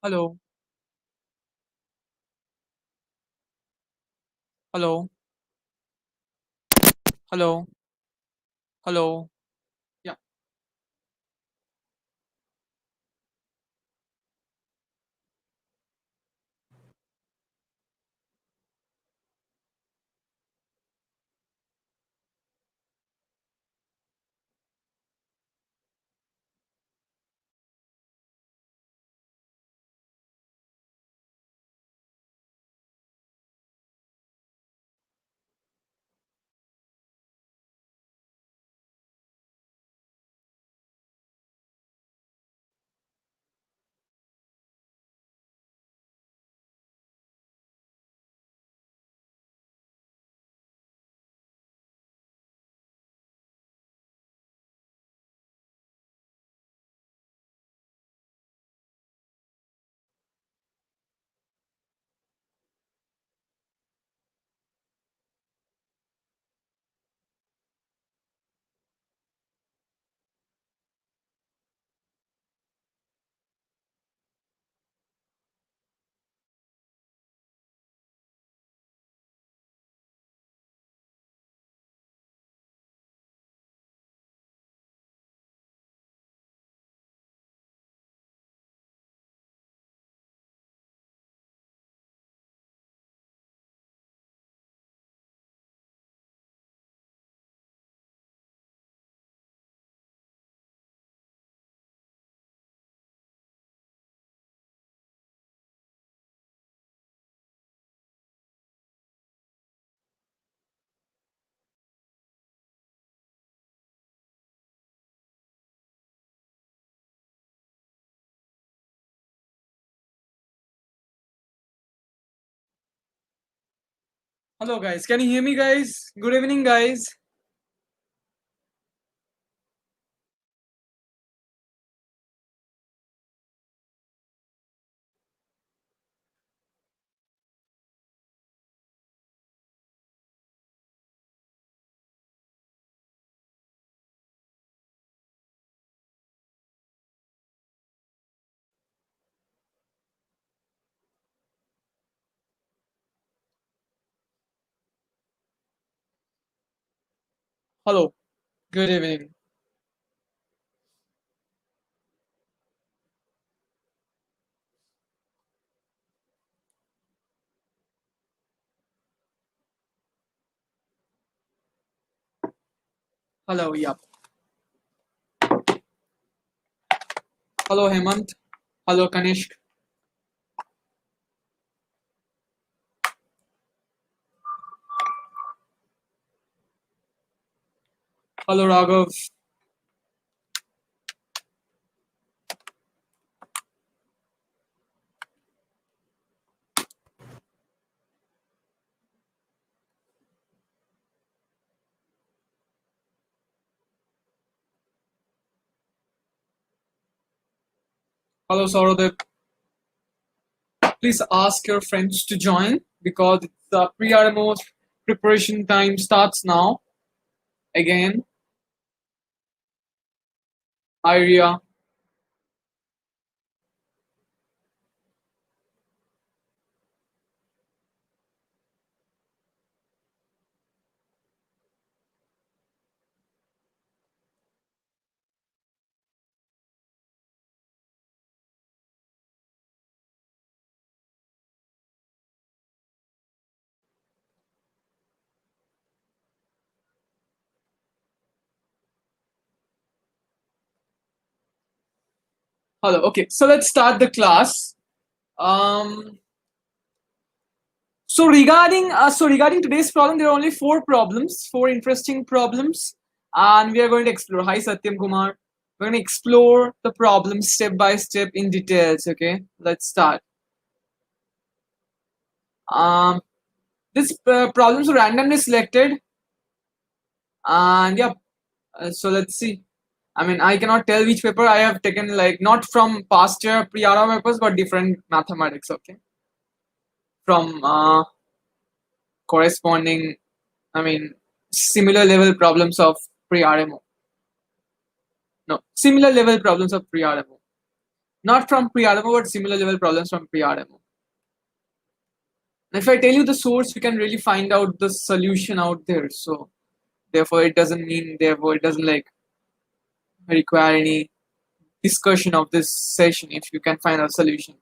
Hello, hello, hello, hello. Yeah, hello, guys. Can you hear me, guys? Good evening, guys. Hello, good evening. Hello, yeah. Hello, Hemant. Hello, Kanishk. Hello, Raghav. Hello, Saurodev. Please ask your friends to join because it's pre-RMO preparation time starts now. Again, Iria. Hello. Okay, so let's start the class. Um, So regarding today's problem, there are only four interesting problems, and we are going to explore. Hi, Satyam Kumar. We're going to explore the problems step by step in details. Okay, let's start. Um, these problems are randomly selected, and yeah. So let's see. I mean, I cannot tell which paper I have taken, like not from past year pre-RO papers, but different mathematics. Okay, from corresponding, I mean, similar level problems of pre-RMO. No, similar level problems of pre-RMO. Not from pre-RMO, but similar level problems from pre-RMO. If I tell you the source, you can really find out the solution out there. So therefore, it doesn't mean, therefore, it doesn't like require any discussion of this session if you can find a solution.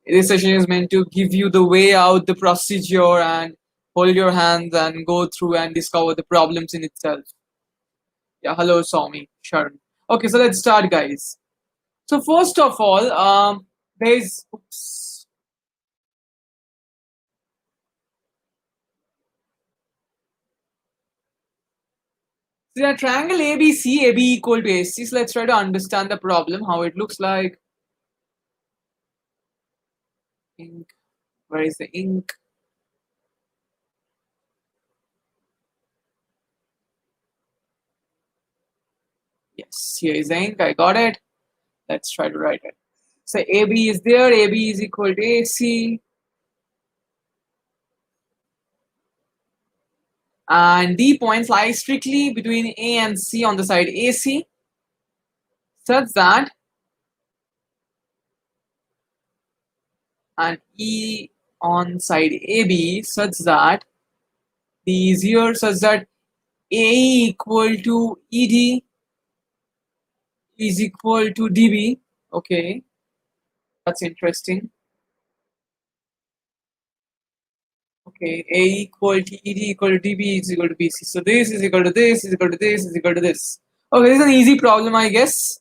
This session is meant to give you the way out, the procedure, and hold your hands and go through and discover the problems in itself. Yeah, hello, Swami, Sharon. Okay, so let's start, guys. So first of all, there's oops. So a triangle ABC, AB equal to AC. So let's try to understand the problem, how it looks like. Ink. Where is the ink? Yes, here is the ink. I got it. Let's try to write it. So AB is there. AB is equal to AC. And D points lie strictly between A and C on the side AC, such that, and E on side AB such that D is here, such that AE equal to ED is equal to DB. Okay, that's interesting. Okay, A equal to ED equal to DB is equal to BC. So this is equal to this is equal to this is equal to this. Okay, this is an easy problem, I guess.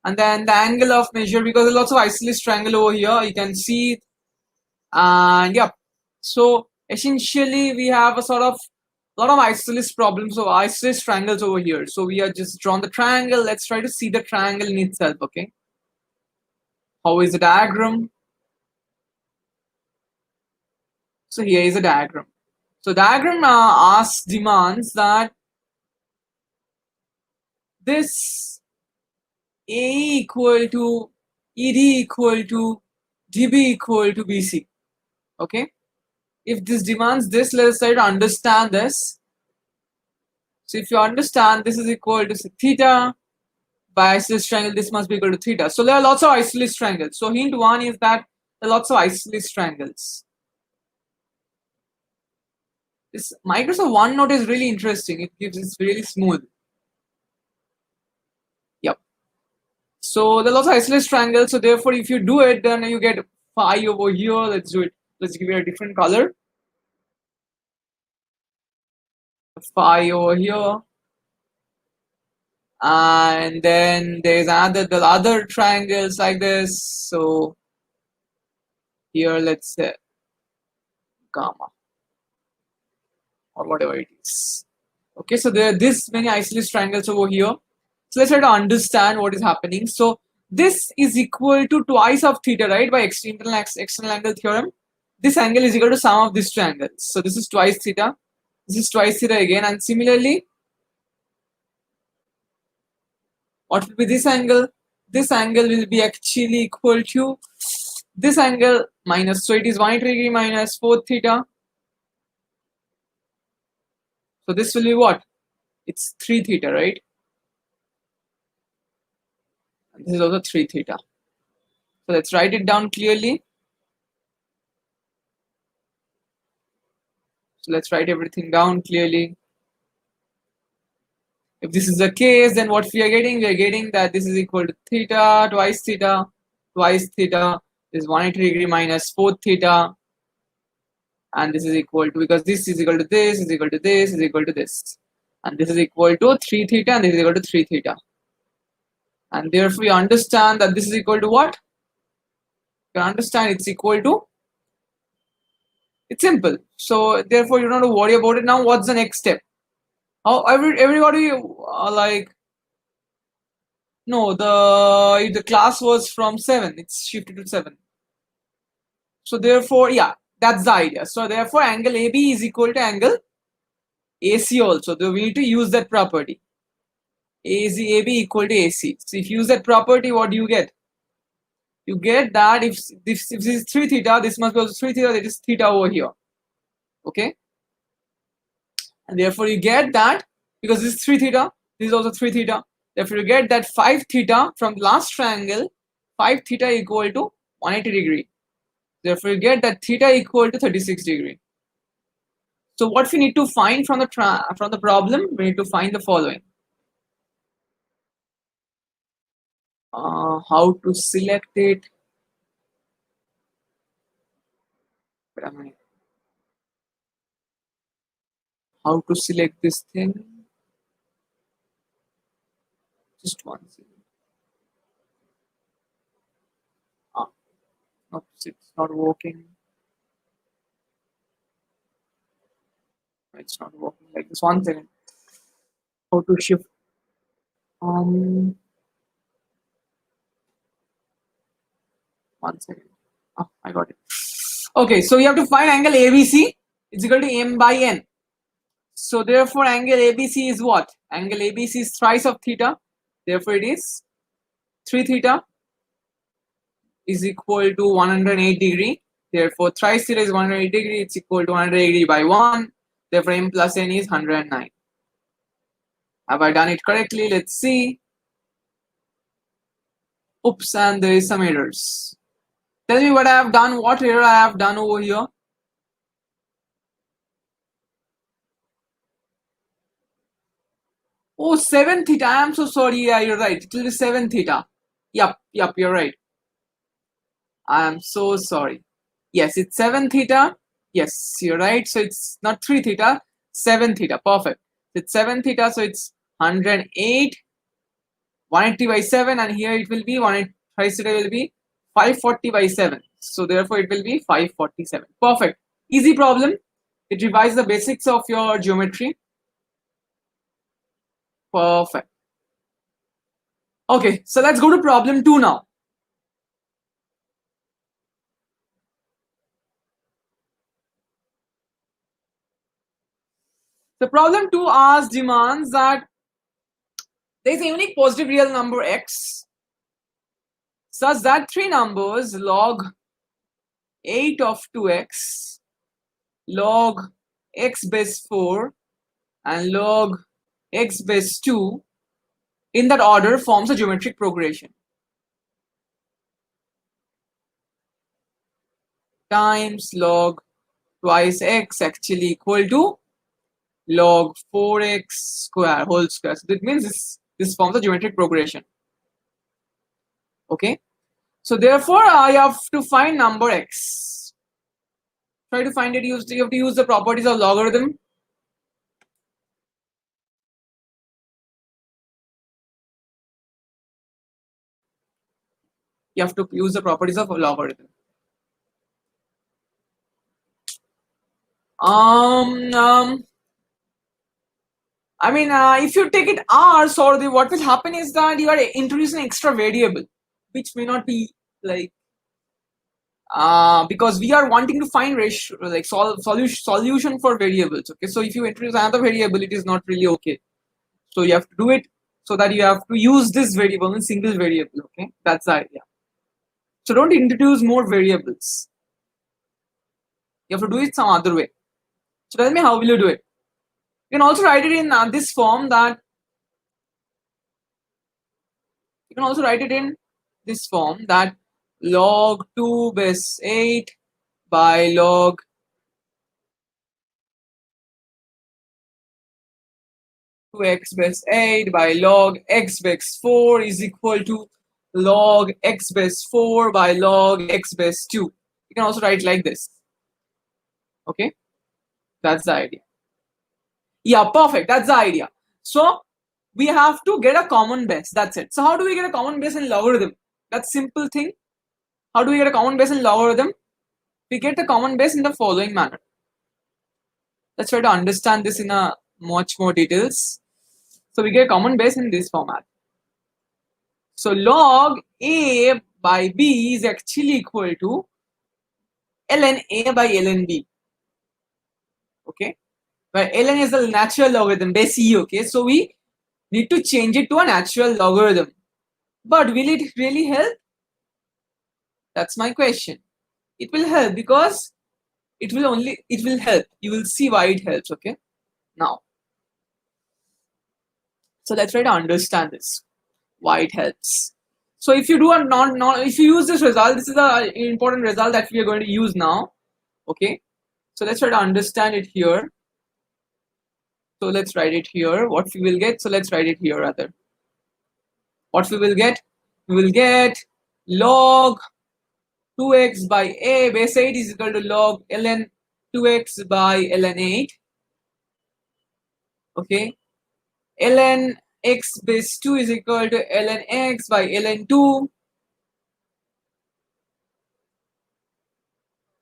And then the angle of measure, because there's lots of isosceles triangle over here, you can see. And yeah, so essentially we have a sort of lot of isosceles problems or isosceles triangles over here. So we are just drawn the triangle. Let's try to see the triangle in itself. Okay, how is the diagram? So here is a diagram. So diagram demands that this A equal to ED equal to DB equal to BC. Okay, if this demands this, let's try to understand this. So if you understand, this is equal to theta by isosceles triangle, this must be equal to theta. So there are lots of isosceles triangles. So hint one is that there are lots of isosceles triangles. This Microsoft OneNote is really interesting. It's really smooth. Yep. So there are lots of isosceles triangles. So therefore, if you do it, then you get phi over here. Let's do it. Let's give it a different color. Phi over here. And then there's the other triangles like this. So here, let's say gamma or whatever it is. Okay, so there are this many isosceles triangles over here. So let's try to understand what is happening. So this is equal to twice of theta, right? By external angle theorem. This angle is equal to sum of these triangles. So this is twice theta. This is twice theta again. And similarly, what will be this angle? This angle will be actually equal to this angle minus. So it is 180 degree minus 4 theta. So this will be what? It's 3 theta, right? And this is also 3 theta. So let's write it down clearly. So let's write everything down clearly. If this is the case, then what we are getting that this is equal to theta twice theta is 180 degree minus 4 theta, and this is equal to, because this is equal to this is equal to this is equal to this, and this is equal to 3 theta and this is equal to 3 theta, and therefore you understand that this is equal to what? You understand it's equal to, it's simple. So therefore you don't have to worry about it. Now what's the next step? How everybody like, no, the class was from 7, it's shifted to 7. So therefore, yeah, that's the idea. So therefore angle AB is equal to angle AC also. So we need to use that property. AB equal to AC. So if you use that property, what do you get? You get that if this is 3 theta, this must be also 3 theta, that is theta over here. Okay? And therefore you get that, because this is 3 theta, this is also 3 theta. Therefore you get that 5 theta from the last triangle 5 theta equal to 180 degree. Therefore, you get that theta equal to 36 degree. So what we need to find from the problem, we need to find the following. How to select it? Wait a minute. How to select this thing? Just one second. Oops, it's not working. It's not working like this. One second. How to shift? Um, One second. I got it. Okay, so you have to find angle ABC is equal to m by n. So therefore, angle ABC is what? Angle ABC is thrice of theta. Therefore, it is 3 theta is equal to 108 degree. Therefore, thrice theta is 108 degree. It's equal to 180 by 1. Therefore, m plus n is 109. Have I done it correctly? Let's see. Oops, and there is some errors. Tell me what I have done, what error I have done over here. Oh, 7 theta. I am so sorry. Yeah, you're right. It will be 7 theta. Yup, you're right. I am so sorry. Yes, it's 7 theta. Yes, you're right. So it's not 3 theta, 7 theta. Perfect. It's 7 theta, so it's 108, 180 by 7, and here it will be 180 theta will be 540 by 7. So therefore it will be 547. Perfect. Easy problem. It revises the basics of your geometry. Perfect. Okay, so let's go to problem 2 now. The problem 2 demands that there is a unique positive real number x such that three numbers log 8 of 2x, log x base 4, and log x base 2 in that order forms a geometric progression. Times log twice x actually equal to log 4x square whole square. So that means this forms a geometric progression. Okay. So therefore, I have to find number x. Try to find it. You have to use the properties of logarithm. You have to use the properties of logarithm. I mean, if you take it r, so what will happen is that you are introducing extra variable, which may not be like because we are wanting to find ratio, like solution for variables. Okay, so if you introduce another variable, it is not really okay. So you have to do it so that you have to use this variable in single variable. Okay, that's the idea. So don't introduce more variables. You have to do it some other way. So tell me, how will you do it? You can also write it in this form that you can also write it in this form that log 2 base 8 by log 2x base 8 by log x base 4 is equal to log x base 4 by log x base 2. You can also write like this. Okay, that's the idea. Yeah, perfect. That's the idea. So we have to get a common base. That's it. So how do we get a common base in logarithm? That's simple thing. How do we get a common base in logarithm? We get the common base in the following manner. Let's try to understand this in a much more details. So we get a common base in this format. So log a by b is actually equal to ln a by ln b. Okay, where ln is the natural logarithm base e. Okay, so we need to change it to a natural logarithm. But will it really help? That's my question. It will help because it will help. You will see why it helps. Okay, now. So let's try to understand this, why it helps. So if you do a if you use this result, this is the important result that we are going to use now. Okay, so let's try to understand it here. So let's write it here. What we will get? So let's write it here rather. What we will get? We will get log 2x by a base 8 is equal to log ln 2x by ln 8. Okay, ln x base 2 is equal to ln x by ln 2.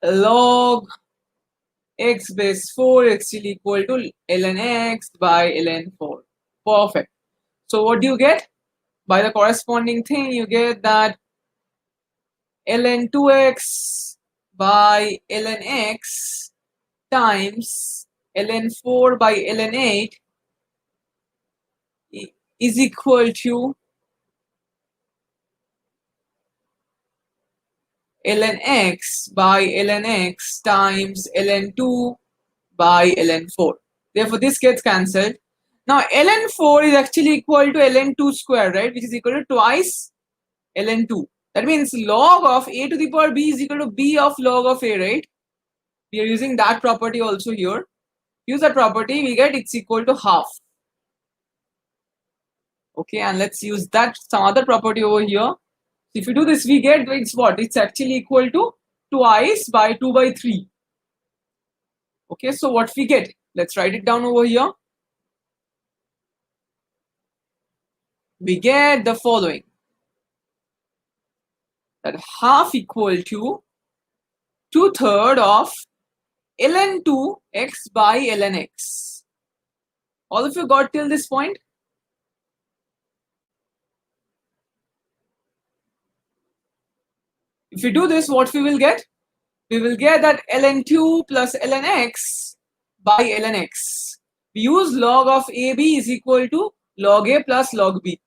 Log x base 4 is still equal to ln x by ln 4. Perfect. So what do you get? By the corresponding thing, you get that ln 2x by ln x times ln 4 by ln 8 is equal to ln x by ln x times ln 2 by ln 4. Therefore, this gets cancelled. Now, ln 4 is actually equal to ln 2 square, right? Which is equal to twice ln 2. That means log of a to the power b is equal to b of log of a, right? We are using that property also here. Use that property, we get it's equal to half. Okay, and let's use that some other property over here. If you do this, we get it's what? It's actually equal to twice by 2 by 3. Okay, so what we get? Let's write it down over here. We get the following. That half equal to 2/3 of ln 2x by ln x. All of you got till this point? If you do this, what we will get? We will get that ln 2 plus ln x by ln x. We use log of ab is equal to log a plus log b.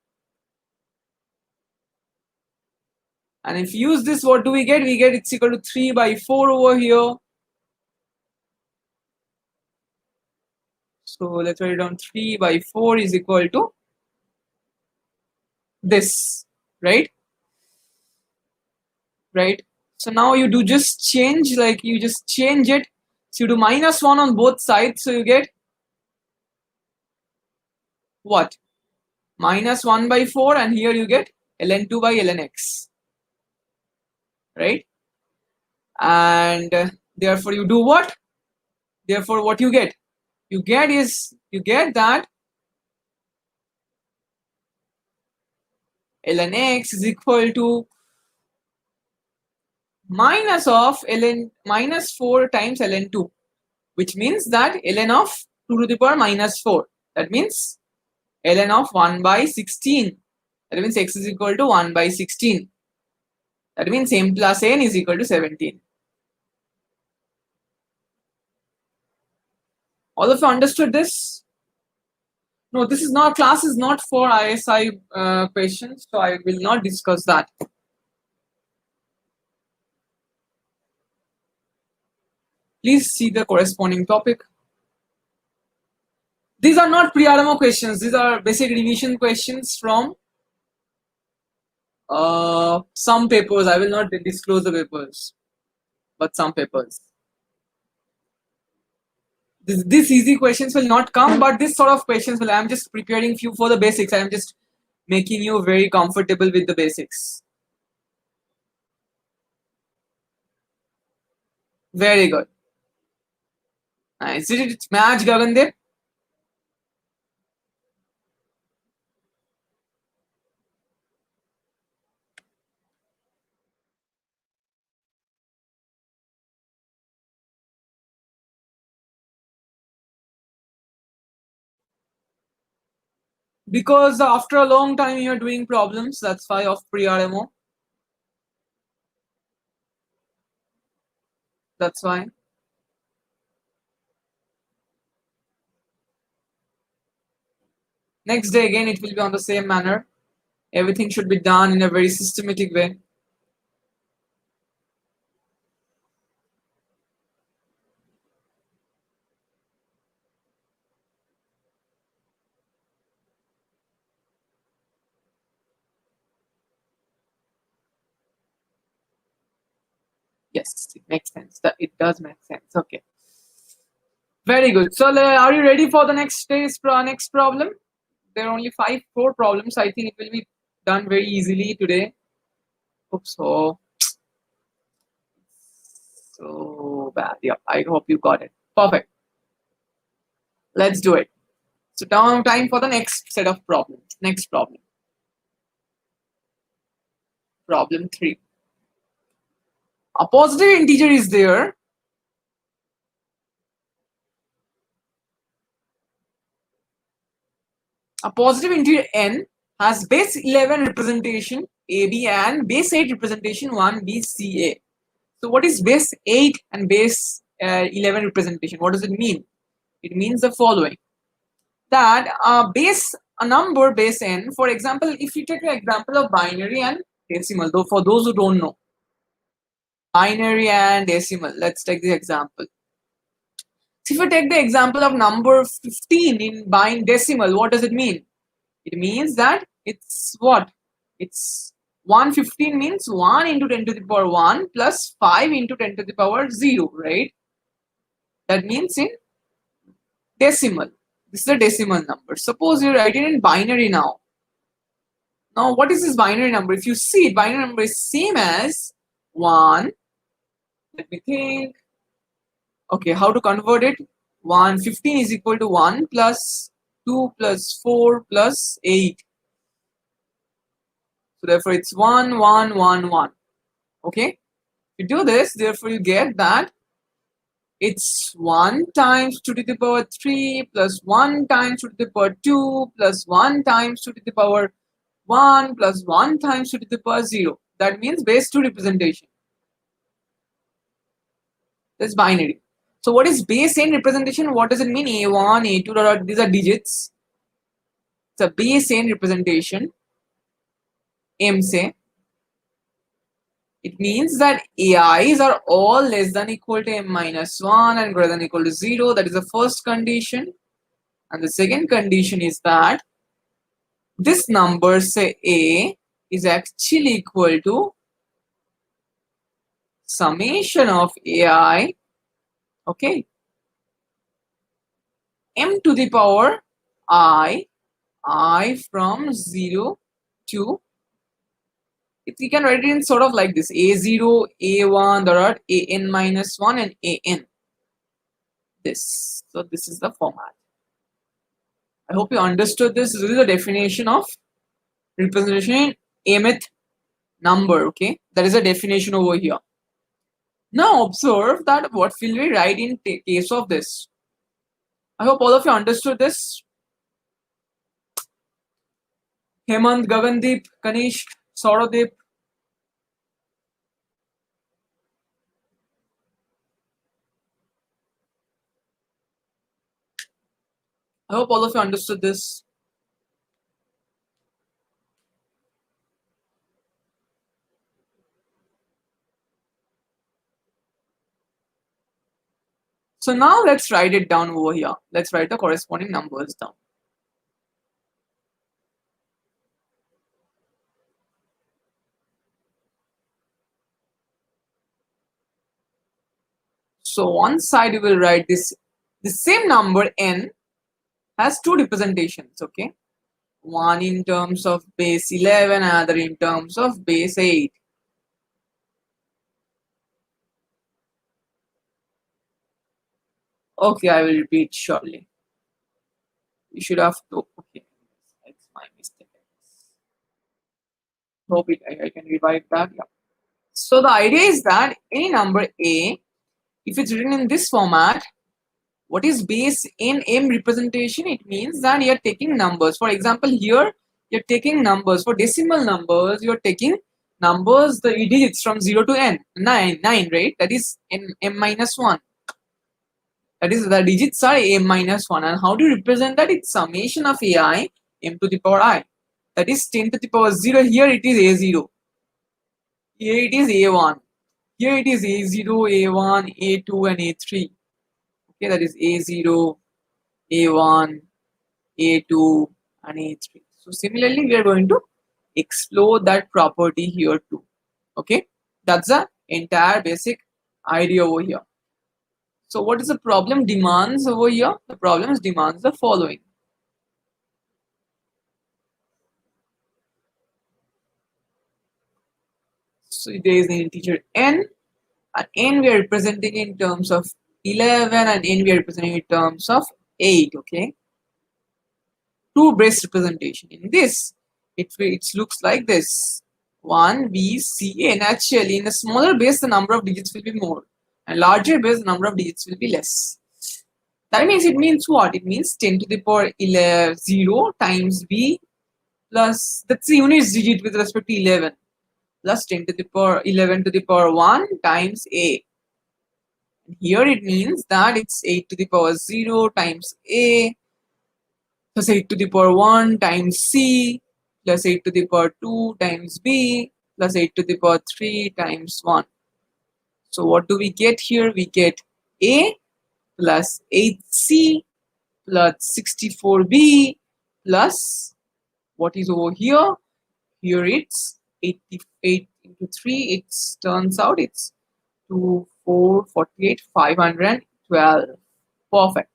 And if you use this, what do we get? We get it's equal to 3 by 4 over here. So let's write it down. 3 by 4 is equal to this, right? Right. So now you do just change, like you just change it. So you do -1 on both sides. So you get what? -1 by 4, and here you get ln 2 by ln x. Right? And therefore you do what? Therefore what you get? You get that ln x is equal to minus of ln -4 times ln 2, which means that ln of 2 to the power -4. That means ln of 1 by 16. That means x is equal to 1 by 16. That means m plus n is equal to 17. All of you understood this? No, this is not, class is not for ISI questions, so I will not discuss that. Please see the corresponding topic. These are not pre-RMO questions. These are basic revision questions from some papers. I will not disclose the papers, but some papers. These easy questions will not come, but this sort of questions will. I'm just preparing you for the basics. I'm just making you very comfortable with the basics. Very good. Nice. Did it match, Gagandev? Because after a long time you're doing problems, that's why of pre-RMO. That's why. Next day again it will be on the same manner. Everything should be done in a very systematic way. Yes, it makes sense. It does make sense. Okay. Very good. So are you ready for the next problem? There are only four problems. I think it will be done very easily today. Oops. So bad. Yeah. I hope you got it. Perfect. Let's do it. So now time for the next set of problems. Next problem. Problem 3. A positive integer is there. A positive integer n has base 11 representation AB and base 8 representation 1BCA. So what is base 8 and base 11 representation? What does it mean? It means the following. That a number base n, for example, if you take an example of binary and decimal, though for those who don't know, binary and decimal, let's take the example. So if you take the example of number 15 in decimal, what does it mean? It means that it's what? It's 115 means 1 into 10 to the power 1 plus 5 into 10 to the power 0, right? That means in decimal. This is a decimal number. Suppose you write it in binary now. Now, what is this binary number? If you see it, binary number is same as 1. Let me think. Okay, how to convert it? 115 is equal to 1 plus 2 plus 4 plus 8. So therefore, it's 1, 1, 1, 1. Okay? If you do this, therefore, you get that it's 1 times 2 to the power 3 plus 1 times 2 to the power 2 plus 1 times 2 to the power 1 plus 1 times 2 to the power 0. That means base 2 representation. That's binary. So what is base n representation? What does it mean? A1, A2, these are digits. It's a base n representation. M say. It means that AIs are all less than equal to m minus 1 and greater than equal to 0. That is the first condition. And the second condition is that this number, say A, is actually equal to summation of AI, okay, m to the power I from 0 to, we can write it in sort of like this, A0, A1, dot, AN minus 1 and AN. This. So this is the format. I hope you understood this. This is the definition of representation in mth number, okay? That is a definition over here. Now observe that what will we write in case of this. I hope all of you understood this. Hemant, Gagandeep, Kanish, Sauradip. I hope all of you understood this. So now let's write it down over here. Let's write the corresponding numbers down. So one side you will write this. The same number n has two representations, okay? One in terms of base 11, another in terms of base 8. Okay, I will repeat shortly. You should have to. Okay, that's my mistake. Hope I can revive that. Yeah. So the idea is that any number A, if it's written in this format, what is base in M representation? It means that you're taking numbers. For example, here you're taking numbers. For decimal numbers, you're taking numbers, the digits from 0 to n. 9, right? That is m minus 1. That is, the digits are m minus 1. And how do you represent that? It's summation of ai m to the power I. That is 10 to the power 0. Here it is a0. Here it is a1. Here it is a0, a1, a2 and a3. Okay, that is a0, a1, a2 and a3. So similarly, we are going to explore that property here too. Okay, that's the Entire basic idea over here. So what is the problem demands over here? The problem demands the following. So there is an integer n, and n we are representing in terms of 11, and n we are representing in terms of 8. Okay, two base representation. In this, it looks like this: 1 b c a. Naturally, in a smaller base, the number of digits will be more, and larger base, the number of digits will be less. That means it means what? It means 10 to the power 11, 0 times b plus, that's the unit digit with respect to 11, plus 10 to the power 11 to the power 1 times a. Here it means that it's 8 to the power 0 times a plus 8 to the power 1 times c plus 8 to the power 2 times b plus 8 to the power 3 times 1. So what do we get here? We get a plus 8c plus 64b plus, what is over here? Here it's 88 into 3. It turns out it's 2, 4, 48, 512. Perfect.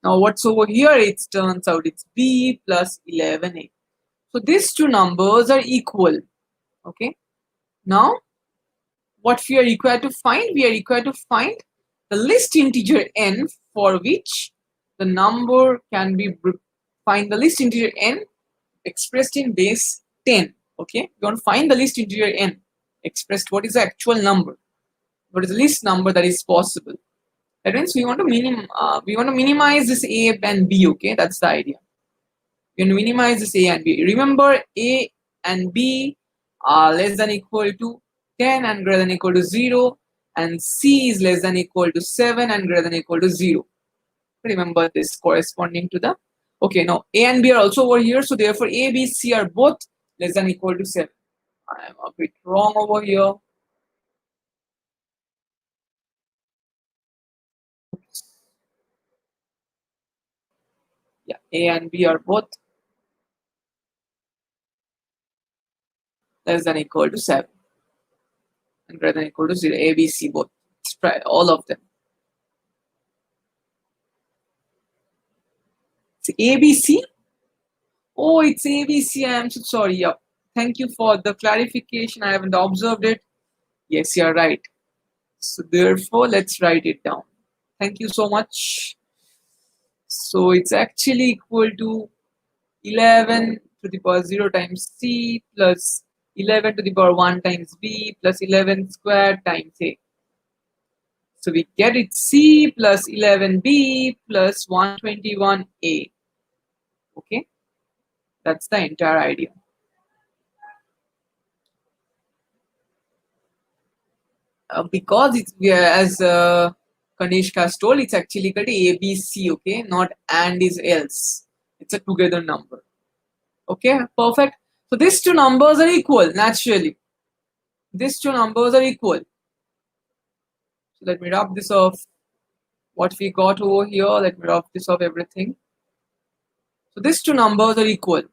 Now what's over here? It turns out it's b plus 11a. So these two numbers are equal. Okay. Now what we are required to find? We are required to find the least integer n for which the number can be, find the least integer n expressed in base 10. Okay, we want to find the least integer n expressed. What is the actual number? What is the least number that is possible? That means we want to minimize this a and b. Okay, that's the idea. We want to minimize this a and b. Remember, a and b are less than equal to 10 and greater than equal to 0, and c is less than equal to 7 and greater than equal to 0. Remember this corresponding to the, okay, now a and b are also over here, so therefore a, b, c are both less than equal to 7. I am a bit wrong over here. Yeah, a and b are both less than equal to 7 and greater than equal to 0. A, B, C both. Let's try all of them. It's A, B, C. Oh, it's A, B, C. I am so sorry. Yeah. Thank you for the clarification. I haven't observed it. Yes, you're right. So therefore, let's write it down. Thank you so much. So it's actually equal to 11 to the power 0 times C plus 11 to the power 1 times B plus 11 squared times A. So we get it C plus 11B plus 121A. Okay, that's the entire idea. Because it's, as Kanishka has told, it's actually called ABC. Okay, not and is else. It's a together number. Okay, perfect. So these two numbers are equal naturally. These two numbers are equal. So let me rub this off. What we got over here, let me rub this off everything. So these two numbers are equal.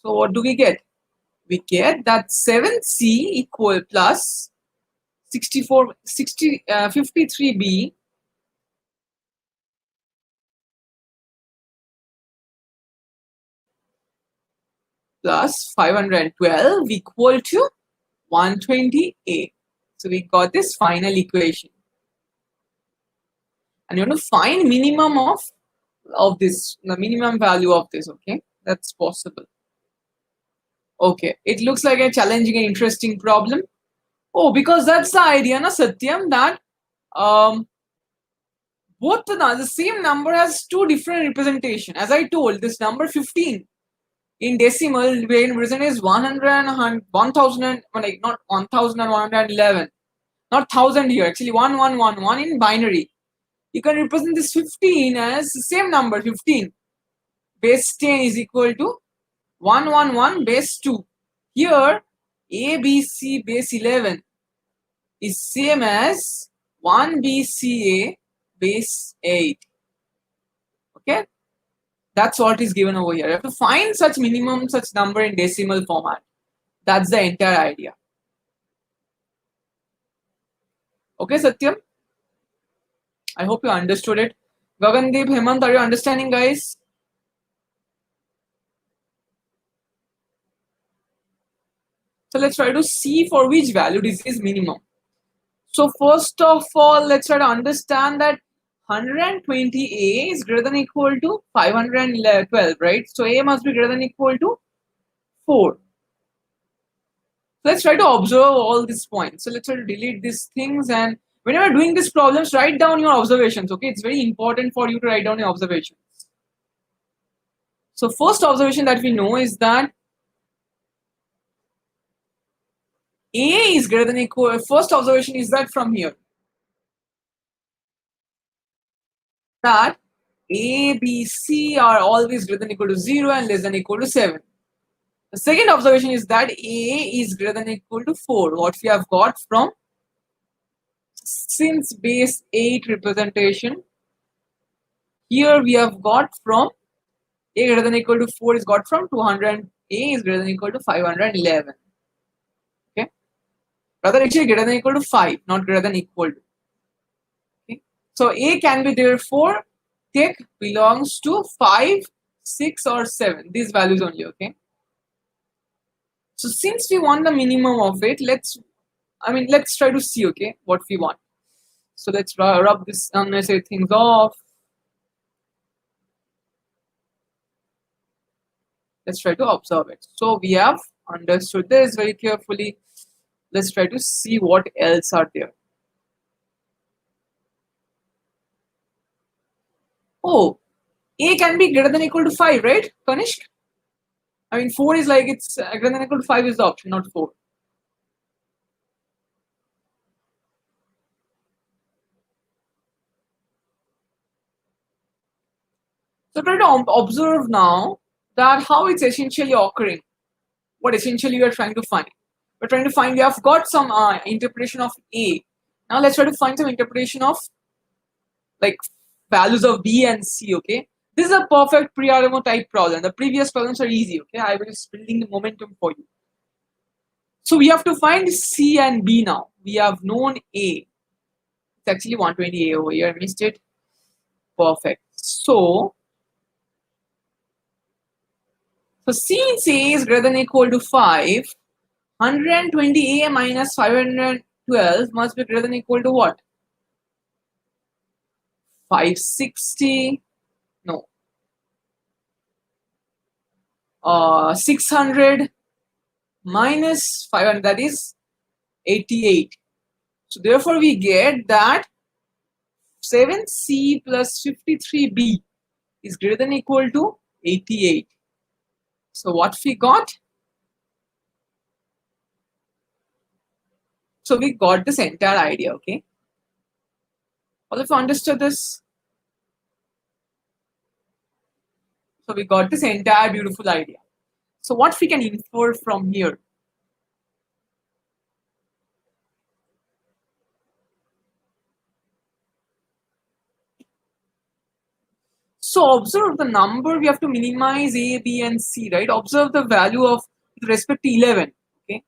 So what do we get? We get that 7c equal plus 53b plus 512 equal to 120a. So we got this final equation. And you want to find minimum of this, the minimum value of this. Okay, that's possible. Okay, it looks like a challenging and interesting problem. Oh, because that's the idea, na Satyam, that both the same number has two different representation. As I told, this number 15 in decimal, when represented is 1,000, like not 1,111, not 1,000 here. Actually, 1111 in binary. You can represent this 15 as the same number 15. Base 10 is equal to 111 base 2. Here, A, B, C base 11 is same as 1 BCA base 8. Okay, that's what is given over here. You have to find such minimum such number in decimal format. That's the entire idea. Okay, Satyam? I hope you understood it. Gagandeep, Hemant, are you understanding, guys? So let's try to see for which value this is minimum. So first of all, let's try to understand that 120a is greater than or equal to 512, right? So a must be greater than or equal to 4. Let's try to observe all these points. So let's try to delete these things, and whenever doing these problems, write down your observations. Okay, it's very important for you to write down your observations. So first observation that we know is that a is greater than or equal. First observation is that from here that a, b, c are always greater than or equal to 0 and less than or equal to 7. The second observation is that a is greater than or equal to 4. What we have got from since base 8 representation, here we have got from a greater than or equal to 4 is got from 200, a is greater than or equal to 511. Okay, rather actually greater than or equal to 5, not greater than or equal to. Okay, so a can be therefore take belongs to 5, 6 or 7, these values only. Okay, so since we want the minimum of it, let's try to see, okay, what we want. So let's rub this unnecessary things off. Let's try to observe it. So we have understood this very carefully. Let's try to see what else are there. Oh, a can be greater than or equal to 5, right, Kanishk? 4 is like it's greater than or equal to 5 is the option, not 4. So try to observe now that how it's essentially occurring. What essentially we are trying to find. We're trying to find, we have got some interpretation of A. Now let's try to find some interpretation of like values of B and C, okay? This is a perfect pre-RMO type problem. The previous problems are easy, okay? I was building the momentum for you. So we have to find C and B now. We have known A. It's actually 120A over here. I missed it. Perfect. So since A is greater than or equal to 5, 120A minus 512 must be greater than or equal to what? 560, no, 600 minus 500, that is 88. So therefore we get that 7C plus 53B is greater than or equal to 88. So what we got? So we got this entire idea, okay? All of you understood this? So we got this entire beautiful idea. So what we can infer from here? So observe the number, we have to minimize A, B and C, right? Observe the value of with respect to 11, okay?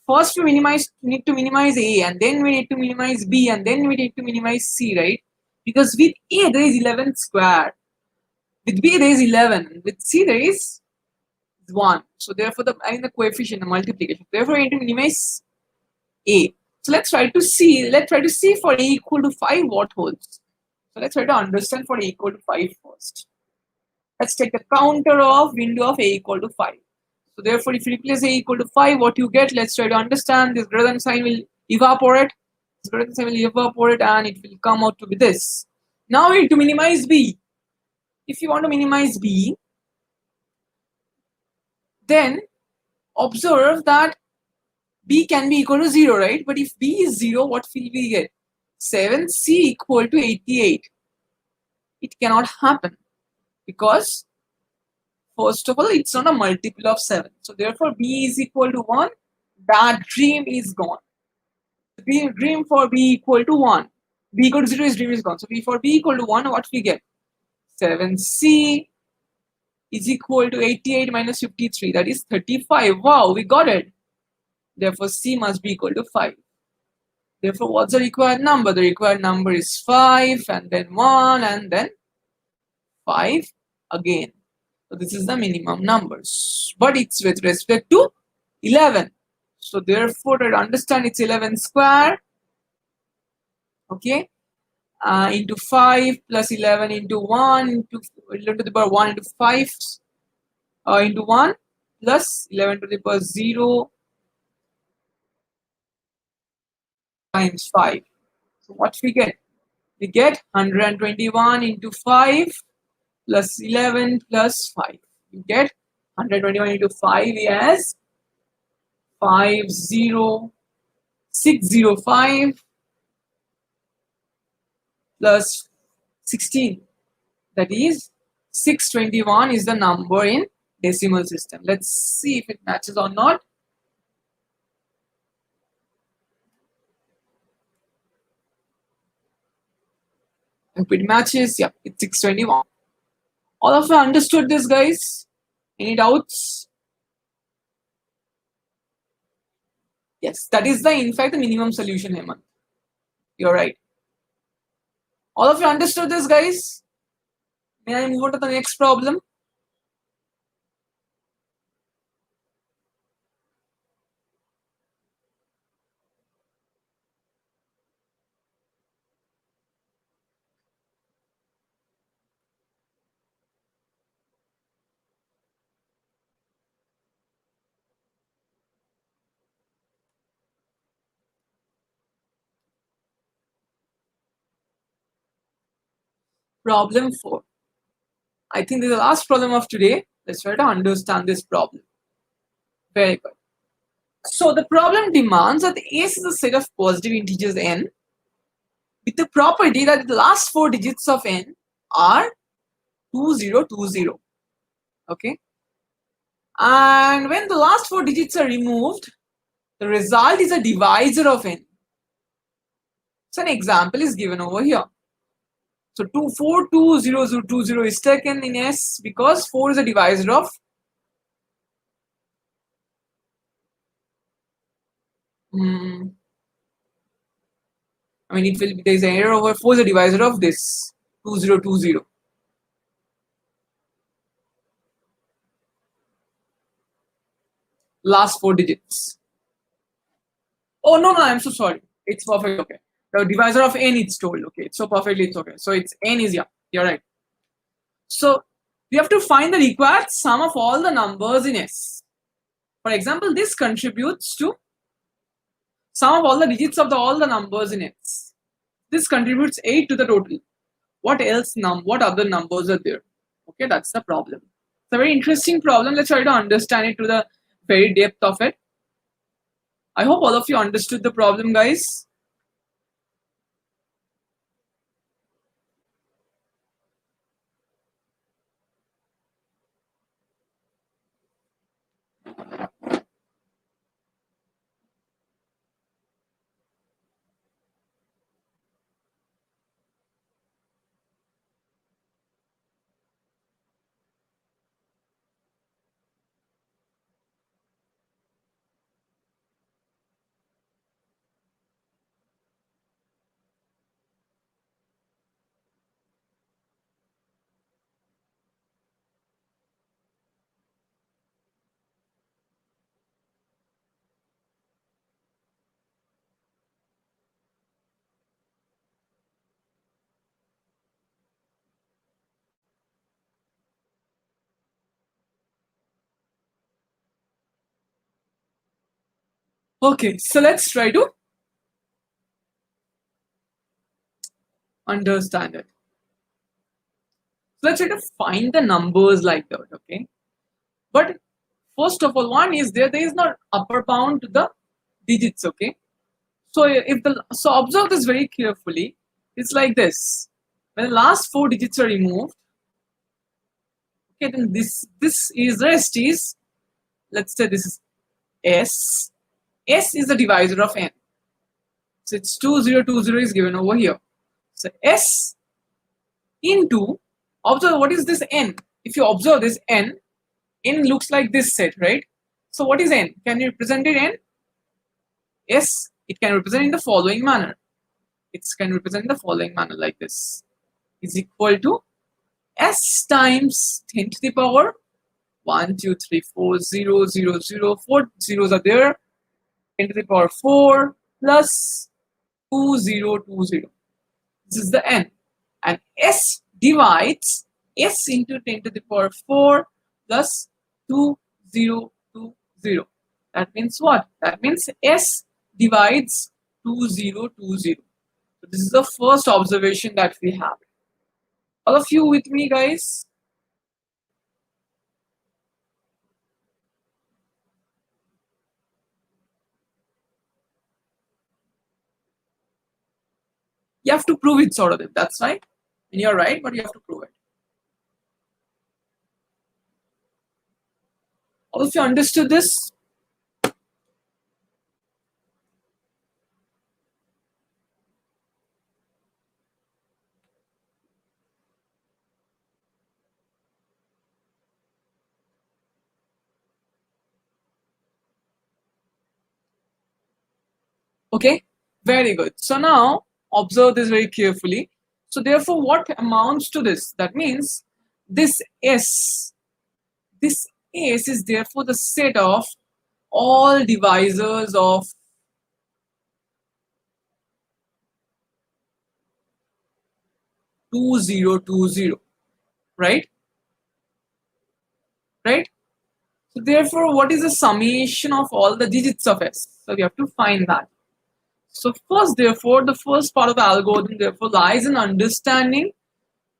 First we need to minimize A, and then we need to minimize B, and then we need to minimize C, right? Because with A there is 11 squared, with B there is 11, with C there is 1. So therefore the coefficient, the multiplication. Therefore we need to minimize A. So let's try to see for A equal to 5 what holds. So let's try to understand for A equal to 5 first. Let's take the counter of window of A equal to 5. So therefore, if you replace A equal to 5, what you get, let's try to understand. This greater than sign will evaporate. This greater than sign will evaporate and it will come out to be this. Now we need to minimize B. If you want to minimize B, then observe that B can be equal to 0, right? But if B is 0, what will we get? 7C equal to 88. It cannot happen because first of all, it's not a multiple of 7. So therefore, B is equal to 1. That dream is gone. The dream for B equal to 1. B equal to 0 is dream is gone. So for B equal to 1, what we get? 7C is equal to 88 minus 53. That is 35. Wow, we got it. Therefore, C must be equal to 5. Therefore, what's the required number? The required number is 5 and then 1 and then 5 again. So this is the minimum numbers. But it's with respect to 11. So therefore, I understand it's 11 square. Okay. Into 5 plus 11 into 1 into 11 to the power 1 into 5 into 1 plus 11 to the power 0 times 5. So what we get? We get 121 into 5 plus 11 plus 5. You get 121 into 5 as 50605 plus 16. That is 621 is the number in decimal system. Let's see if it matches or not. If it matches, yeah, it's 621. All of you understood this, guys? Any doubts? Yes, that is the in fact the minimum solution, Hemant. You're right. All of you understood this, guys? May I move on to the next problem? Problem 4. I think this is the last problem of today. Let's try to understand this problem. Very good. So the problem demands that the S is a set of positive integers n with the property that the last 4 digits of n are 2020. Okay. And when the last 4 digits are removed, the result is a divisor of n. So an example is given over here. So 42020 is taken in S because 4 is a divisor of I mean, it will be, there is an error over 4 is a divisor of this 2020. Last 4 digits. Oh no, I'm so sorry. It's perfect. Okay. The divisor of n it's told. Okay. It's so perfectly it's okay. So it's n is yeah. You're right. So we have to find the required sum of all the numbers in S. For example, this contributes to sum of all the digits of all the numbers in S. This contributes 8 to the total. What else what other numbers are there? Okay, that's the problem. It's a very interesting problem. Let's try to understand it to the very depth of it. I hope all of you understood the problem, guys. Okay, so let's try to understand it. So let's try to find the numbers like that, okay? But first of all, one is there is not upper bound to the digits, okay? So so observe this very carefully. It's like this. When the last 4 digits are removed, okay, then this is rest is, let's say this is S. S is the divisor of n. So it's 2020 is given over here. So S into, observe what is this n. If you observe this n looks like this set, right? So what is n? Can you represent it n? S it can represent in the following manner. It can represent in the following manner like this. Is equal to s times 10 to the power 1, 2, 3, 4, 0, 0, 0, 4 zeros are there, 10 to the power 4 plus 2, 0, 2, 0. This is the n. And s divides s into 10 to the power 4 plus 2, 0, 2, 0. That means what? That means s divides 2, 0, 2, 0. So this is the first observation that we have. All of you with me, guys? You have to prove it, sort of. That's right. And you're right, but you have to prove it. All of you understood this? Okay, very good. So now observe this very carefully. So therefore, what amounts to this? That means this S, this S is therefore the set of all divisors of 2020, right? Right? So therefore, what is the summation of all the digits of S? So we have to find that. So first, therefore, the first part of the algorithm therefore lies in understanding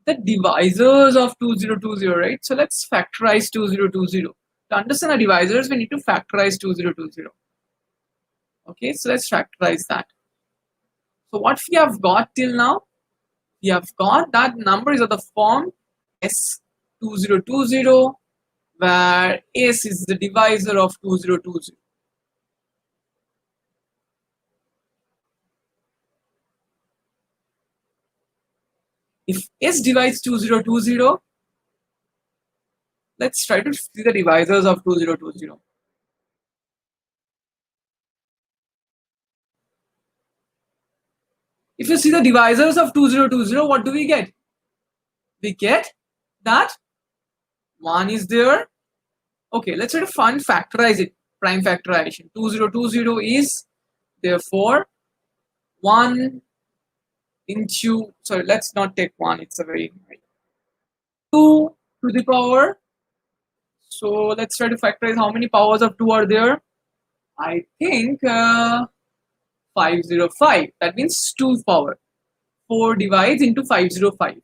the divisors of 2020, right? So let's factorize 2020. To understand the divisors, we need to factorize 2020. Okay, so let's factorize that. So what we have got till now, we have got that number is of the form S2020, where S is the divisor of 2020. If S divides 2020, let's try to see the divisors of 2020. If you see the divisors of 2020, what do we get? We get that 1 is there. Okay, let's try to factorize it. Prime factorization. 2020 is therefore 1 into, sorry, let's not take 1, it's a very 2 to the power. So let's try to factorize how many powers of 2 are there. I think 505. That means 2 power. 4 divides into 505.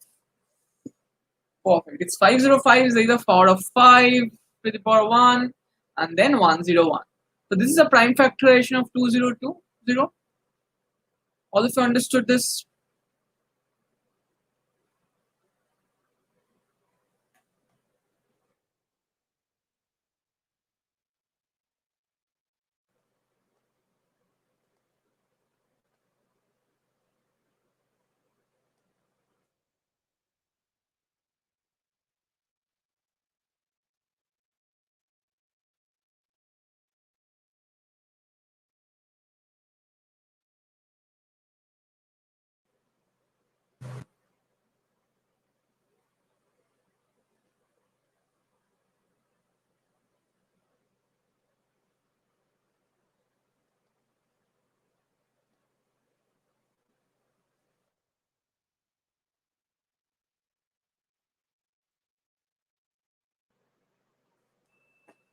Perfect. It's 505 is either power of 5 to the power 1 and then 101. So this is a prime factorization of 2020. All of you understood this?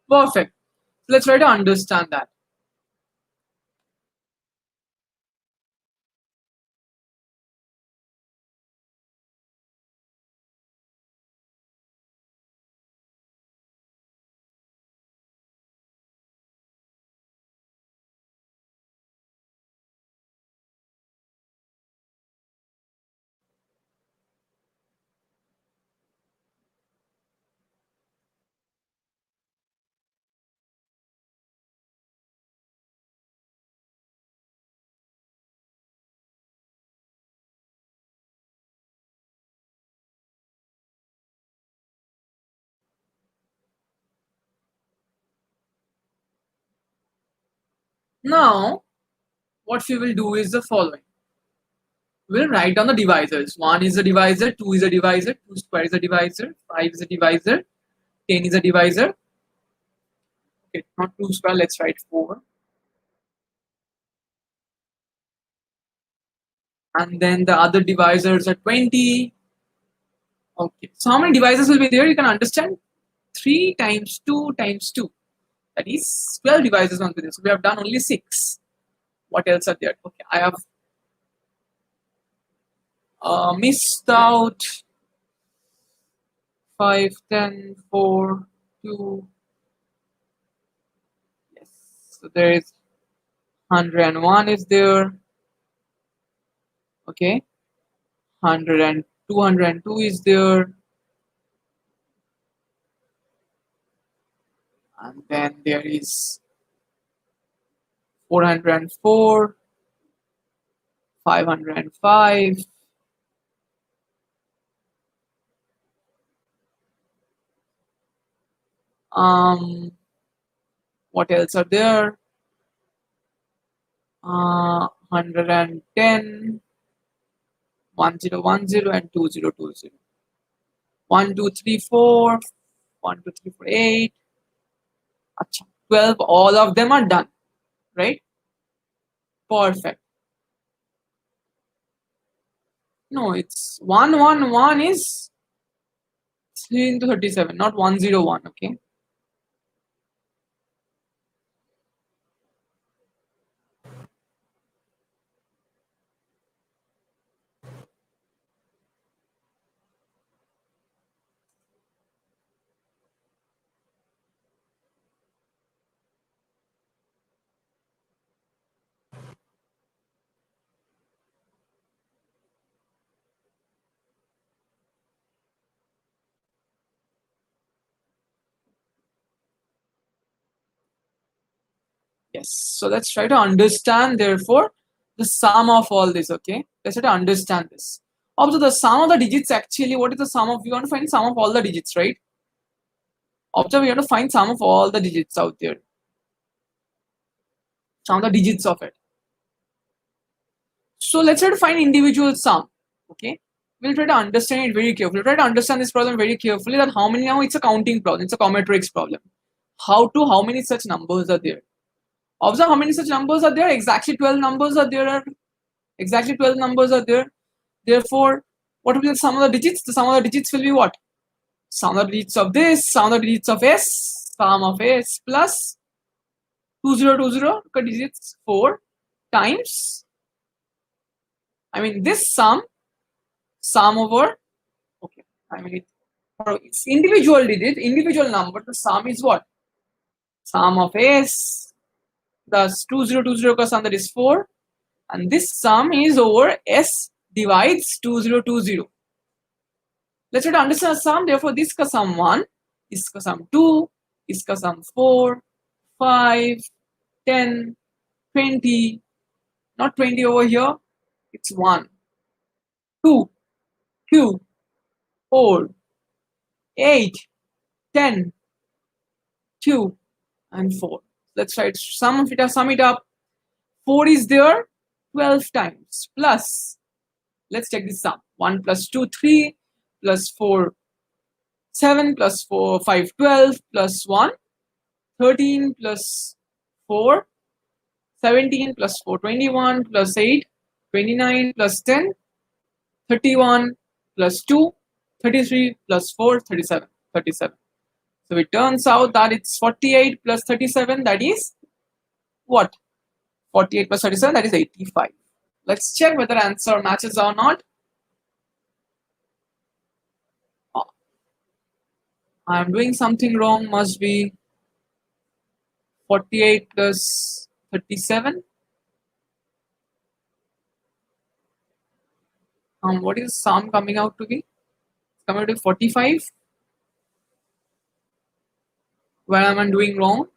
Perfect. Let's try to understand that. Now, what we will do is the following. We'll write down the divisors. 1 is a divisor, 2 is a divisor, 2 square is a divisor, 5 is a divisor, 10 is a divisor. Okay, not 2 square, let's write 4. And then the other divisors are 20. Okay, so how many divisors will be there? You can understand 3 times 2 times 2. That is 12 divisors on this. So we have done only 6. What else are there? Okay, I have missed out 5, 10, 4, 2. Yes, so there is 101 is there. Okay, 100 and 202 is there. And then there is 404, 505. What else are there? 110, 1010, and 2020. 1, 2, 3, 4, 1, 2, 3, 4, 8. Achha, 12. All of them are done, right? Perfect. No, it's 111 is 3 into 37, not 101. Okay. Yes. So let's try to understand, therefore, the sum of all this. Okay. Let's try to understand this. Observe the sum of the digits. Actually, what is the sum of? We want to find sum of all the digits, right? Observe, we want to find sum of all the digits out there. Sum of the digits of it. So let's try to find individual sum. Okay. We'll try to understand it very carefully. We'll try to understand this problem very carefully. That how many now? It's a counting problem. It's a combinatorics problem. How many such numbers are there? Observe how many such numbers are there. Exactly 12 numbers are there. Exactly 12 numbers are there. Therefore, what will be the sum of the digits? The sum of the digits will be what? Sum of the digits of this, sum of the digits of S, sum of S plus 2020 digits 4 times. I mean this sum over. Okay. I mean it's individual digit, individual number. The sum is what? Sum of S. Thus 2020 ka sum, that is 4. And this sum is over S divides 2020. Let's try to understand the sum. Therefore, this ka sum 1, this ka sum 2, this ka sum 4, 5, 10, 20. Not 20 over here. It's 1, 2, 2, 4, 8, 10, 2, and 4. Let's try to sum it up. 4 is there 12 times plus. Let's check this sum. 1 plus 2, 3, plus 4, 7, plus 4, 5, 12, plus 1, 13, plus 4, 17, plus 4, 21, plus 8, 29, plus 10, 31, plus 2, 33, plus 4, 37, 37. So it turns out that it's 48 plus 37, that is what? 48 plus 37, that is 85. Let's check whether answer matches or not. I'm doing something wrong, must be 48 plus 37. What is sum coming out to be? It's coming out to 45. Where am I doing wrong?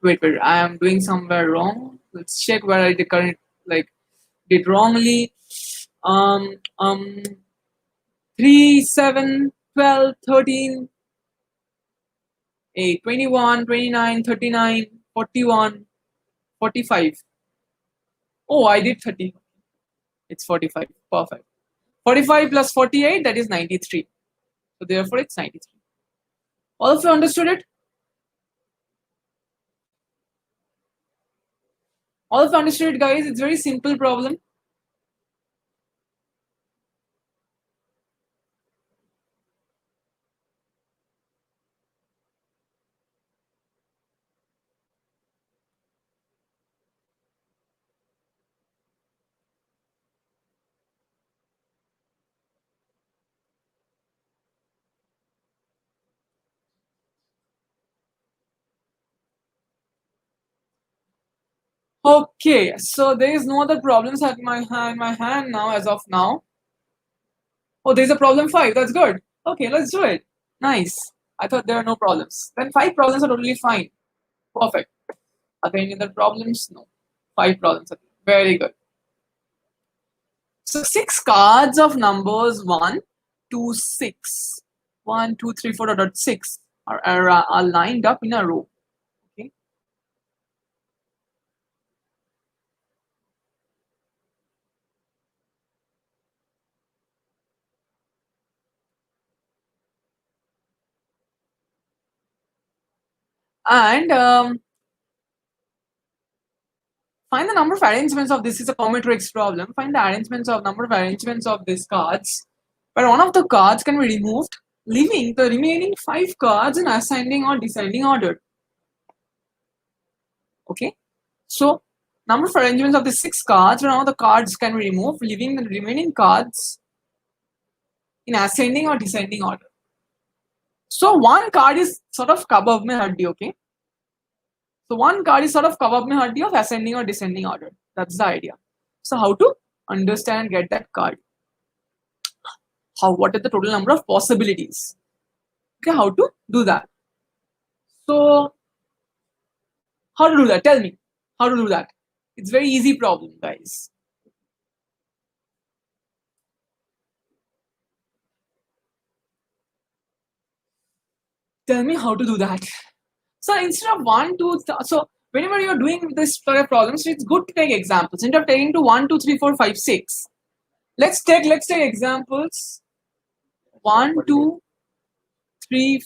Wait, I am doing somewhere wrong. Let's check where I did wrongly. 3, 7, 12, 13. 8, 21, 29, 39, 41, 45. Oh, I did 30. It's 45. Perfect. 45 plus 48, that is 93. So therefore, it's 93. All of you understood it? All of you understood it, guys? It's very simple problem. Okay, so there is no other problems at my hand now as of now. Oh, there's a problem 5. That's good. Okay, let's do it. Nice. I thought there are no problems. Then 5 problems are totally fine. Perfect. Are there any other problems? No. 5 problems. Very good. So 6 cards of numbers 1, 2, 6. 1, 2, 3, 4, 6 are lined up in a row. Okay. And find the number of arrangements of this is a combinatorics problem. Find the number of arrangements of these cards, where one of the cards can be removed, leaving the remaining 5 cards in ascending or descending order. Okay, so number of arrangements of the 6 cards, where one of the cards can be removed, leaving the remaining cards in ascending or descending order. So one card is sort of kabab mein haddi, okay? So one card is sort of kabab mein haddi of ascending or descending order. That's the idea. So how to understand and get that card? What is the total number of possibilities? Okay, how to do that? So how to do that? Tell me how to do that. It's very easy problem, guys. Tell me how to do that. So instead of 1, 2, so whenever you're doing this sort of problems, it's good to take examples. Instead of taking to 1, 2, 3, 4, 5, 6, let's take examples. 1, 2, 3,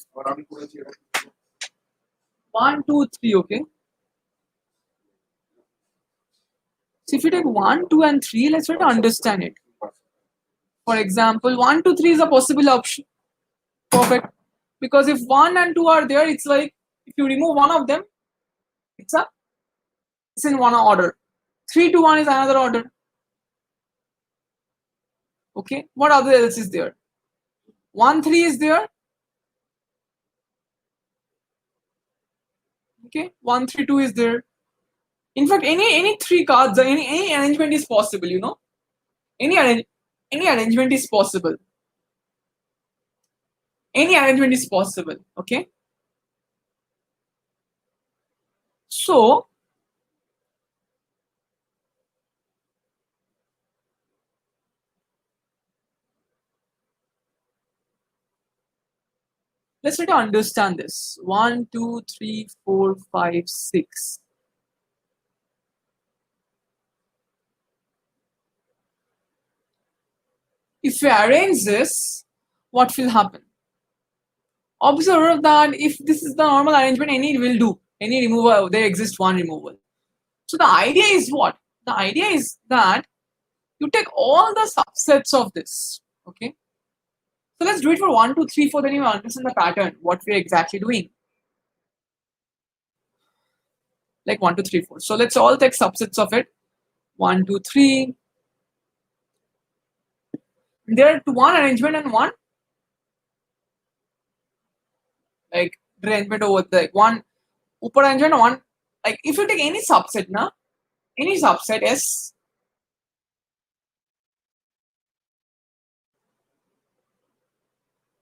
1, 2, 3. Okay. So if you take 1, 2, and 3, let's try to understand it. For example, 1, 2, 3 is a possible option. Perfect. Because if 1 and 2 are there, it's like if you remove one of them, it's in one order. 3 to 1 is another order. Okay. What other else is there? 1, 3 is there. Okay. 1, 3, 2 is there. In fact, any 3 cards, any arrangement is possible. You know, any arrangement is possible. Any arrangement is possible. Okay. So let's try to understand this. 1, 2, 3, 4, 5, 6. If we arrange this, what will happen? Observe that if this is the normal arrangement, any will do. Any removal, there exists one removal. So the idea is what? The idea is that you take all the subsets of this. Okay. So let's do it for 1, 2, 3, 4. Then you understand the pattern, what we're exactly doing. Like 1, 2, 3, 4. So let's all take subsets of it. 1, 2, 3. There are one arrangement and one like arrangement over the one upper arrangement and one like if you take any subset na any subset S,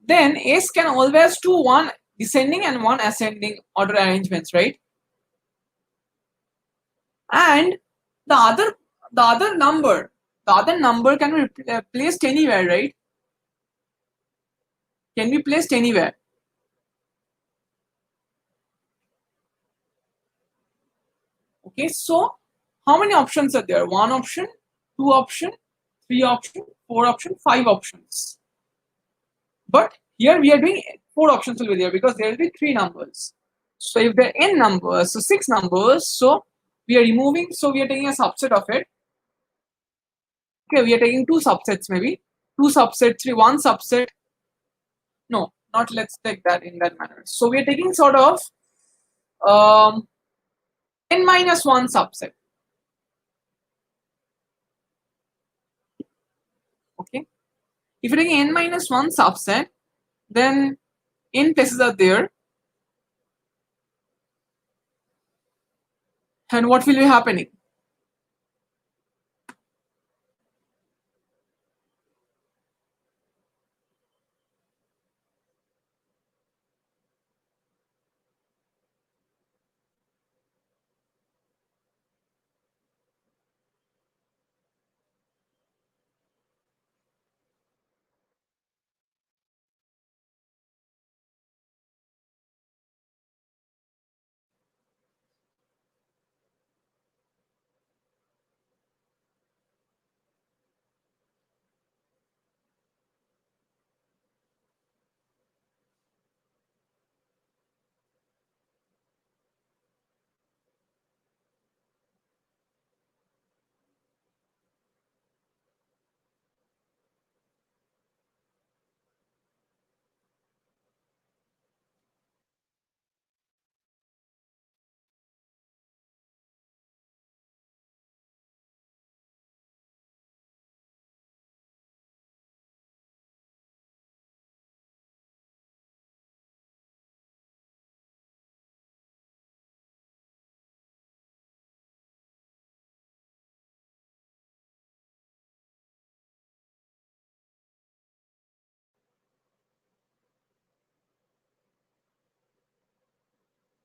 then S can always do one descending and one ascending order arrangements, right? And the other number can be placed anywhere, right? Can be placed anywhere. Okay, so how many options are there? One option, two option, three option, four option, five options. But here we are doing four options will be there because there will be three numbers. So if there are n numbers, so six numbers, so we are removing, so we are taking a subset of it. Okay, we are taking two subsets maybe. Two subset, three, one subset. No, not let's take that in that manner. So we are taking sort of n minus one subset. Okay. If you're taking n minus one subset, then n places are there. And what will be happening?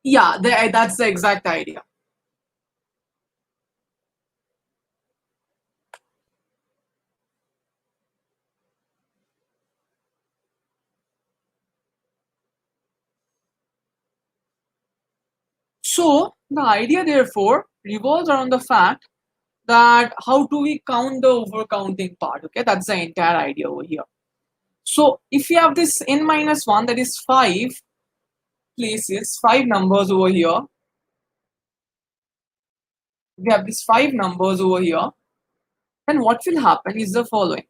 Yeah, that's the exact idea. So the idea therefore revolves around the fact that how do we count the overcounting part. Okay, that's the entire idea over here. So if you have this n minus 1, that is 5 places, 5 numbers over here. We have these 5 numbers over here. Then what will happen is the following.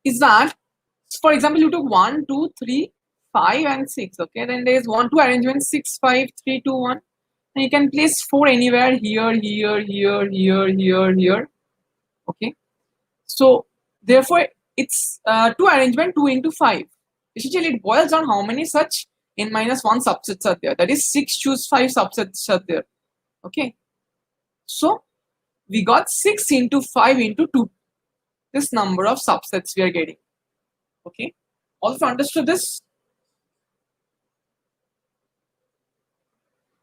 Is that, for example, you took 1, 2, 3, 5 and 6. Okay, then there is 1, 2 arrangement, 6, 5, 3, 2, 1. And you can place 4 anywhere here, here, here, here, here, here. Okay. So therefore, it's 2 arrangement 2 into 5. Essentially, it boils down how many such n minus 1 subsets are there. That is 6 choose 5 subsets are there. Okay. So we got 6 into 5 into 2. This number of subsets we are getting. Okay. Also understood this?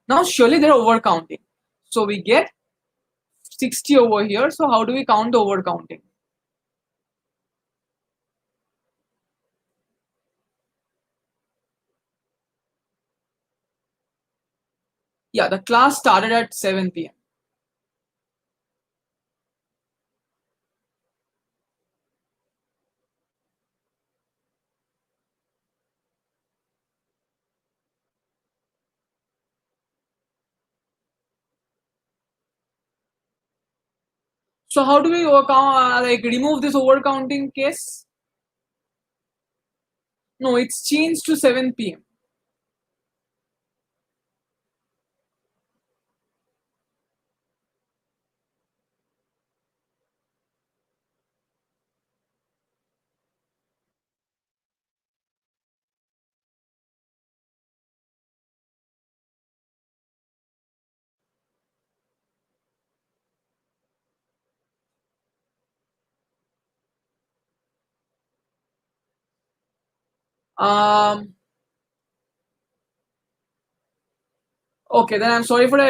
Now surely they're overcounting. So we get 60 over here. So how do we count the overcounting? Yeah, the class started at 7 p.m. So how do we overcount, like remove this overcounting case? No, it's changed to 7 p.m. Um, okay, then I'm sorry for that.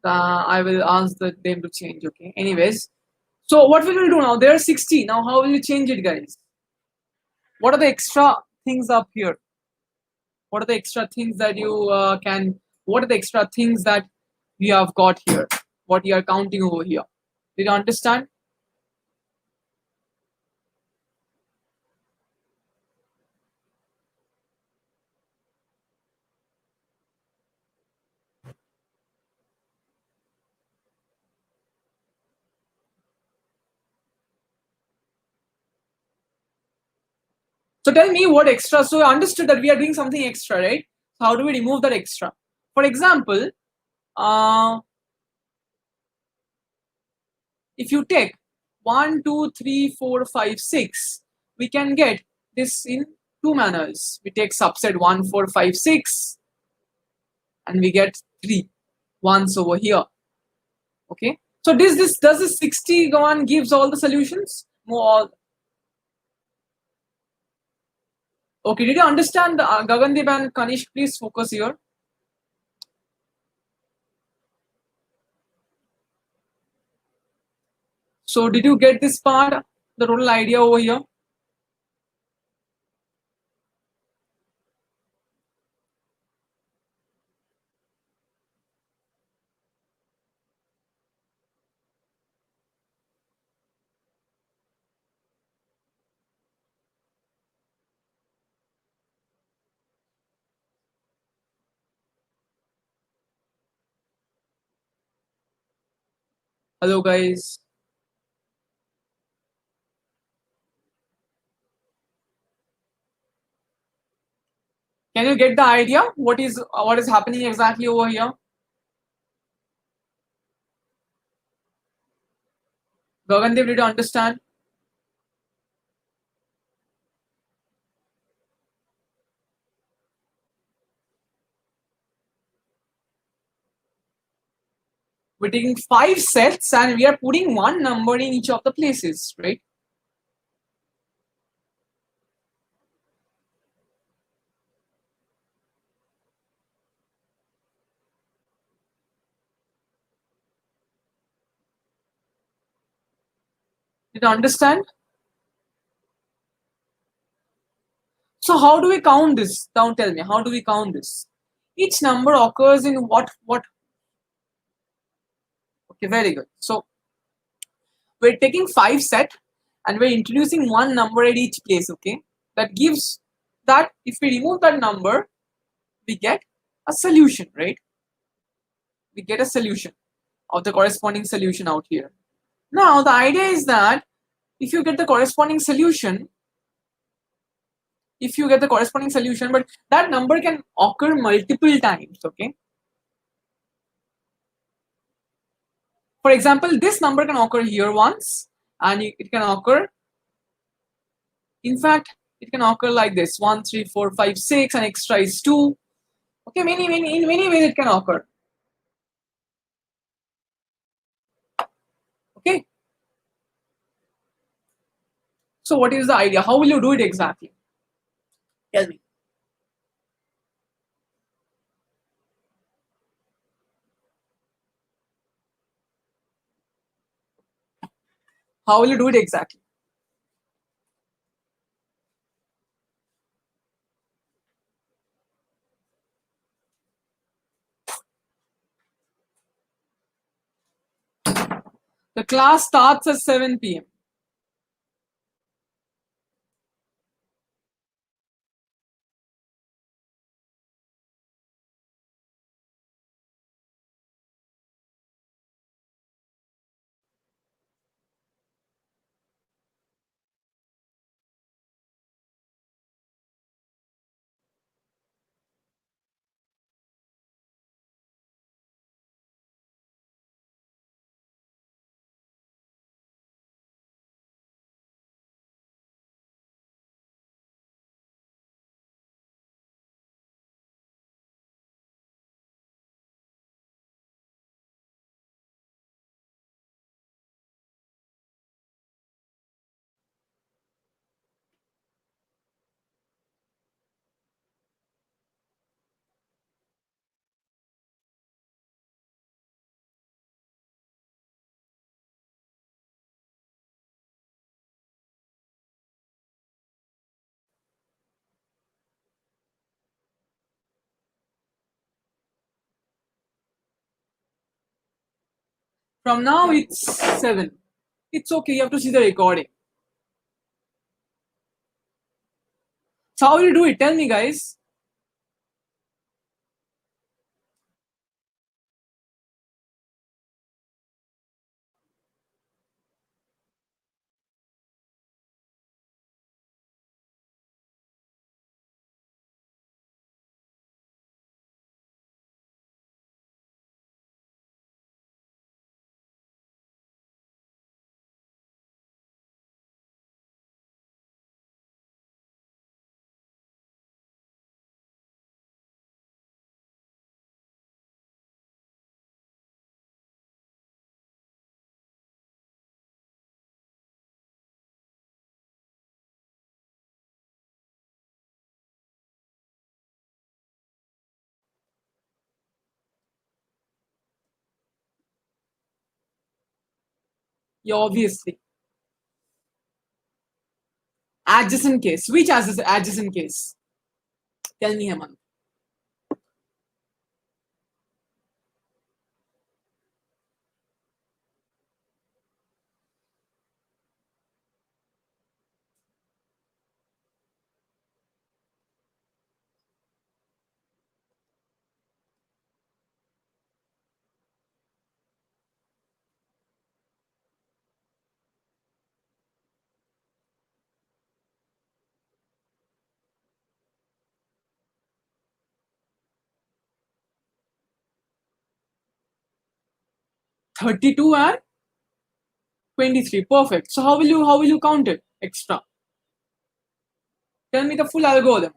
I will ask them to change. Okay. Anyways, So what will we do now? There are 60. Now how will you change it, guys? What are the extra things up here? What are the extra things that you can? What are the extra things that we have got here? What you are counting over here? Did you understand? So tell me what extra. So I understood that we are doing something extra, right? So how do we remove that extra? For example, uh, if you take 1, 2, 3, 4, 5, 6, we can get this in two manners. We take subset 1, 4, 5, 6, and we get 3 ones over here. Okay. So does this 60 go on gives all the solutions? More. Okay. Did you understand, Gagandeep and Kanish? Please focus here. So did you get this part? The total idea over here. Hello, guys. Can you get the idea? What is happening exactly over here? Gagandeep, did you understand? We're taking 5 sets and we are putting one number in each of the places, right? Did you understand? So how do we count this? Now tell me, how do we count this? Each number occurs in what? Okay, very good. So we're taking 5 set and we're introducing one number at each place. Okay, that gives that if we remove that number, we get a solution, right? We get a solution of the corresponding solution out here. Now the idea is that if you get the corresponding solution, but that number can occur multiple times. Okay, for example, this number can occur here once, and it can occur, in fact, it can occur like this: 1, 3, 4, 5, 6, and extra is 2. Okay, in many ways it can occur. Okay, so what is the idea? How will you do it exactly? Tell me. How will you do it exactly? The class starts at 7 p.m. From now it's 7. It's okay, you have to see the recording. So how will you do it? Tell me, guys. Yeah, obviously. Adjacent case. Which adjacent case? Tell me, Hemant. 32 and 23. Perfect. So how will you count it? Extra. Tell me the full algorithm.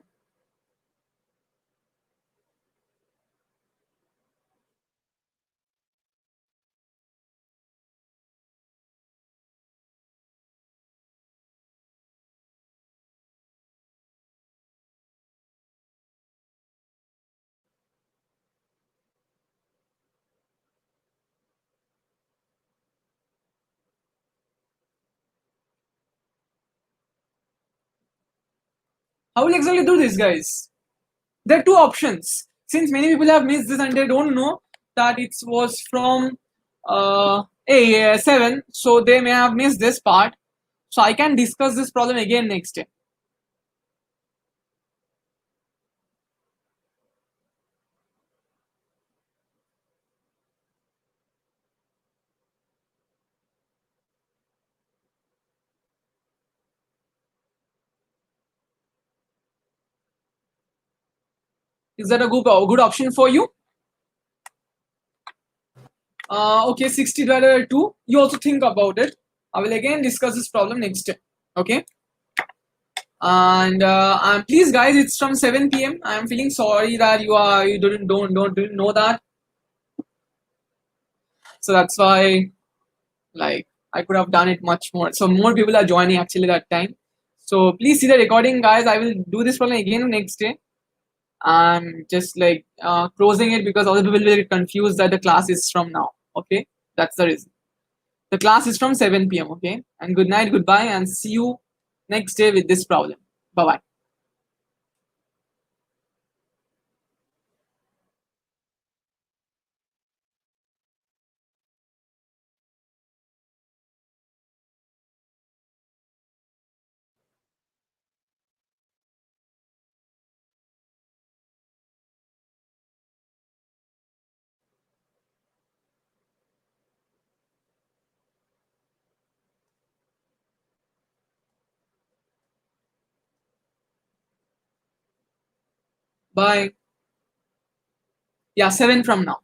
How will exactly do this, guys? There are two options. Since many people have missed this and they don't know that it was from a 7, so they may have missed this part. So I can discuss this problem again next day. Is that a good option for you? Okay, 60 divided by 2. You also think about it. I will again discuss this problem next day. Okay. And please, guys, it's from 7 p.m. I'm feeling sorry that you didn't know that. So that's why, like, I could have done it much more. So more people are joining actually that time. So please see the recording, guys. I will do this problem again next day. I'm just like closing it because other people will get confused that the class is from now. Okay, that's the reason. The class is from 7 p.m. Okay, and good night, goodbye, and see you next day with this problem. Bye bye. Bye. Yeah, 7 from now.